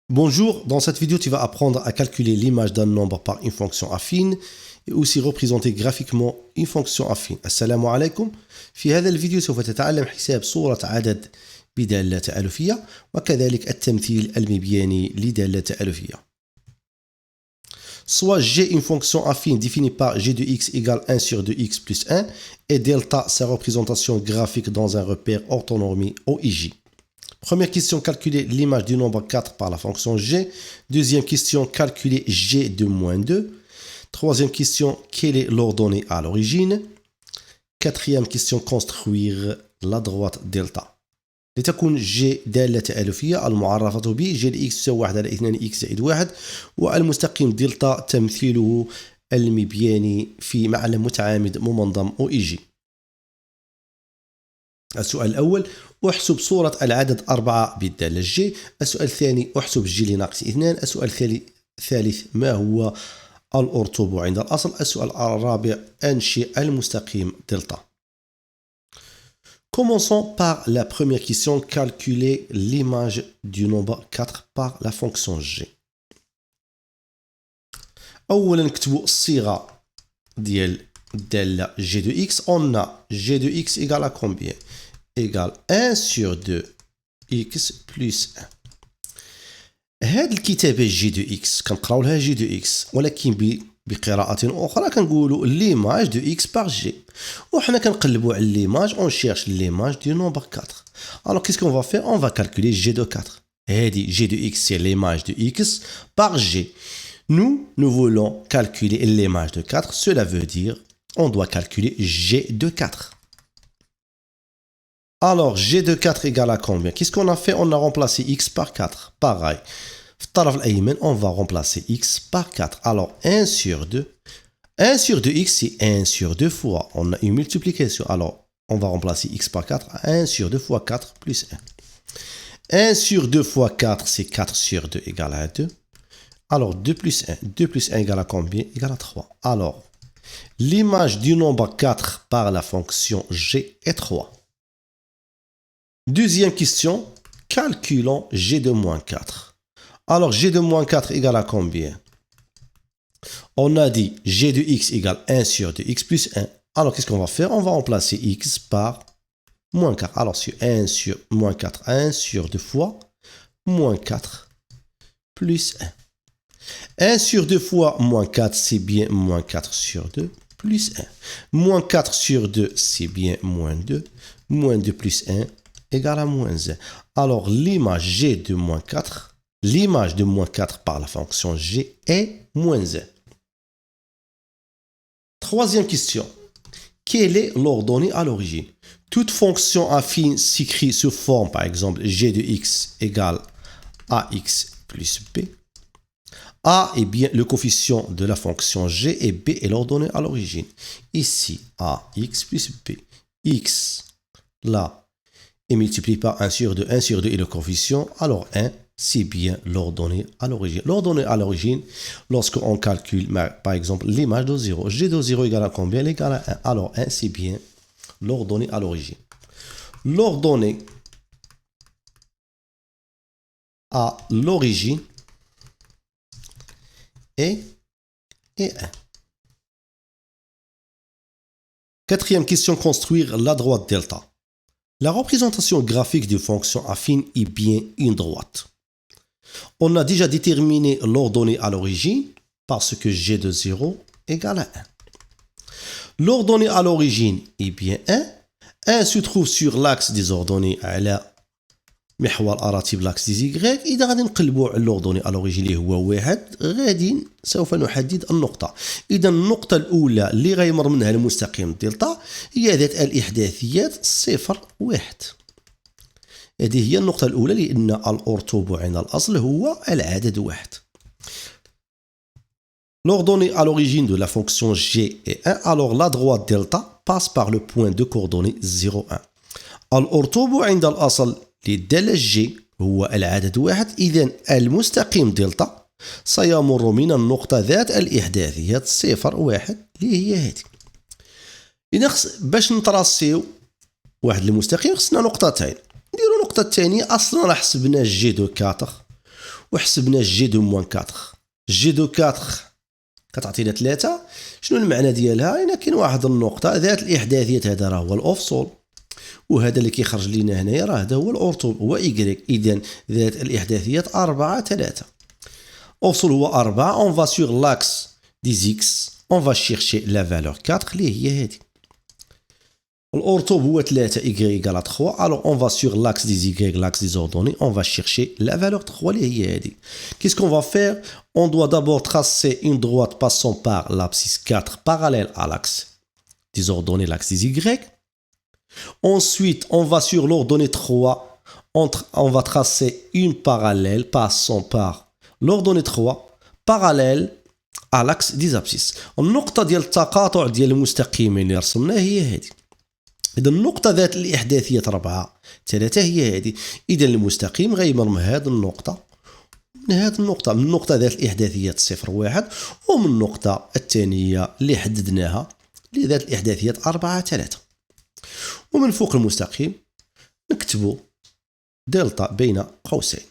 Bonjour, dans cette vidéo tu vas apprendre à calculer l'image d'un nombre par une fonction affine et aussi représenter graphiquement une fonction affine. Assalamu alaikum. في هذا الفيديو سوف تتعلم حساب صورة عدد بدالة تألفية وكذلك التمثيل المبياني لدالة تألفية. Soit G une fonction affine définie par G de x égale 1 sur 2x plus 1 et delta sa représentation graphique dans un repère orthonormé OIJ. Première question, calculer l'image du nombre 4 par la fonction G. Deuxième question, calculer G de moins 2. Troisième question, quelle est l'ordonnée à l'origine. Quatrième question, construire la droite delta. لتكون G دالة تألفية المعرفة ب G de x تساوي 1 على 2 x زائد 1 والمستقيم دلتا تمثيله المبياني في معلم متعامد ممنظم OIJ. السؤال الأول أحسب صورة العدد 4 بالدالة G. السؤال الثاني أحسب G لناقص 2. السؤال الثالث ما هو الأرطوب عند الأصل. السؤال الرابع أنشئ المستقيم دلتا. Commençons par la première question, calculer l'image du nombre 4 par la fonction G. أولا نكتبوا الصيغة ديال الدالة G de x. On a G de x égale à combien? Égale 1 sur 2x plus 1. هاد الكتابة G de x كنقراو لها G de x ولكن بقراءة أخرى كنقولوا l'image de x par G. وحنا كنقلبوا على l'image, on cherche l'image du nombre 4. Alors qu'est-ce qu'on va faire? On va calculer G de 4. هادي G de x c'est l'image de x par G. Nous voulons calculer l'image de 4. Cela veut dire on doit calculer G de 4. Alors, G de 4 égale à combien? Qu'est-ce qu'on a fait? On a remplacé x par 4. Pareil. On va remplacer x par 4. Alors, 1 sur 2. 1 sur 2x, c'est 1 sur 2 fois. On a une multiplication. Alors, on va remplacer x par 4. 1 sur 2 fois 4 plus 1. 1 sur 2 fois 4, c'est 4 sur 2 égale à 2. Alors, 2 plus 1. 2 plus 1 égale à combien? Égale à 3. Alors, l'image du nombre 4 par la fonction G est 3. Deuxième question, calculons G de moins 4. Alors, G de moins 4 égale à combien? On a dit G de x égale 1 sur 2x plus 1. Alors, qu'est-ce qu'on va faire? On va remplacer x par moins 4. Alors, sur 1 sur moins 4, 1 sur 2 fois moins 4 plus 1. 1 sur 2 fois moins 4, c'est bien moins 4 sur 2 plus 1. Moins 4 sur 2, c'est bien moins 2. Moins 2 plus 1 égale à moins 1. Alors, l'image G de moins 4, l'image de moins 4 par la fonction G est moins 1. Troisième question. Quelle est l'ordonnée à l'origine? Toute fonction affine s'écrit sous forme, par exemple, G de x égale ax plus b. A est bien le coefficient de la fonction G et b est l'ordonnée à l'origine. Ici, ax plus b. X, là, est multiplié par 1 sur 2. 1 sur 2 est le coefficient. Alors 1, c'est bien l'ordonnée à l'origine. L'ordonnée à l'origine, lorsqu'on calcule, par exemple, l'image de 0. G de 0 égale à combien? Égale à 1. Alors 1, c'est bien l'ordonnée à l'origine. L'ordonnée à l'origine est 1. Quatrième question, construire la droite delta. La représentation graphique d'une fonction affine est bien une droite. On a déjà déterminé l'ordonnée à l'origine parce que G de 0 égale à 1. L'ordonnée à l'origine est bien 1. 1 se trouve sur l'axe des ordonnées على محور أراتب l'axe des y. إذا غادي نقلبوا على الأردوني على l'origine اللي هو 1 غادي سوف نحدد النقطة. إذا النقطة الأولى اللي غيمر منها المستقيم دلتا هي ذات الإحداثيات 0 1. هذه هي النقطة الأولى لأن الأرطوب عند الأصل هو العدد 1. L'ordonnée à l'origine de la fonction G est 1. Alors la droite delta passe par le point de coordonnées 0 1. الأرطوب عند الأصل للدالة G هو العدد 1. إذن المستقيم دلتا سيمر من النقطة ذات الإحداثيات 0 1 اللي هي هذه. إذا باش نتراسيو واحد المستقيم خصنا نقطتين. نديرو النقطة الثانية أصلا راه حسبنا G de 4 وحسبنا جي دو موان 4. جي دو 4 كتعطينا 3. شنو المعنى ديالها؟ هنا كاين واحد النقطه ذات الاحداثيات، هذا راه هو الاوفسول، وهذا اللي كيخرج لينا هنايا راه هذا هو الاورتو هو ايكغيك. اذا ذات الاحداثيات 4 3. اوفسول هو 4. اون فا سور لاكس دي زيكس اون فا شيرشي لا فالور 4 اللي هي هذه. الأورتو هو 3 y égale à 3. Alors on va sur l'axe des y, l'axe des ordonnées, on va chercher la valeur 3 اللي هي هذه. Qu'est-ce qu'on va faire? On doit d'abord tracer une droite passant par l'abscisse 4 parallèle à l'axe des ordonnées, l'axe des y. Ensuite, on va sur l'ordonnée 3, on va tracer une parallèle passant par l'ordonnée 3 parallèle à l'axe des abscisses. النقطة ديال التقاطع ديال المستقيمين اللي رسمناه هي هذه. إذا النقطة ذات الإحداثيات 4 3 هي هذه. إذا المستقيم غيمر من هذه النقطة، من هذه النقطة، من النقطة ذات الإحداثيات 0 1، ومن النقطة الثانية اللي حددناها اللي ذات الإحداثيات 4 3. ومن فوق المستقيم نكتبو دلتا بين قوسين.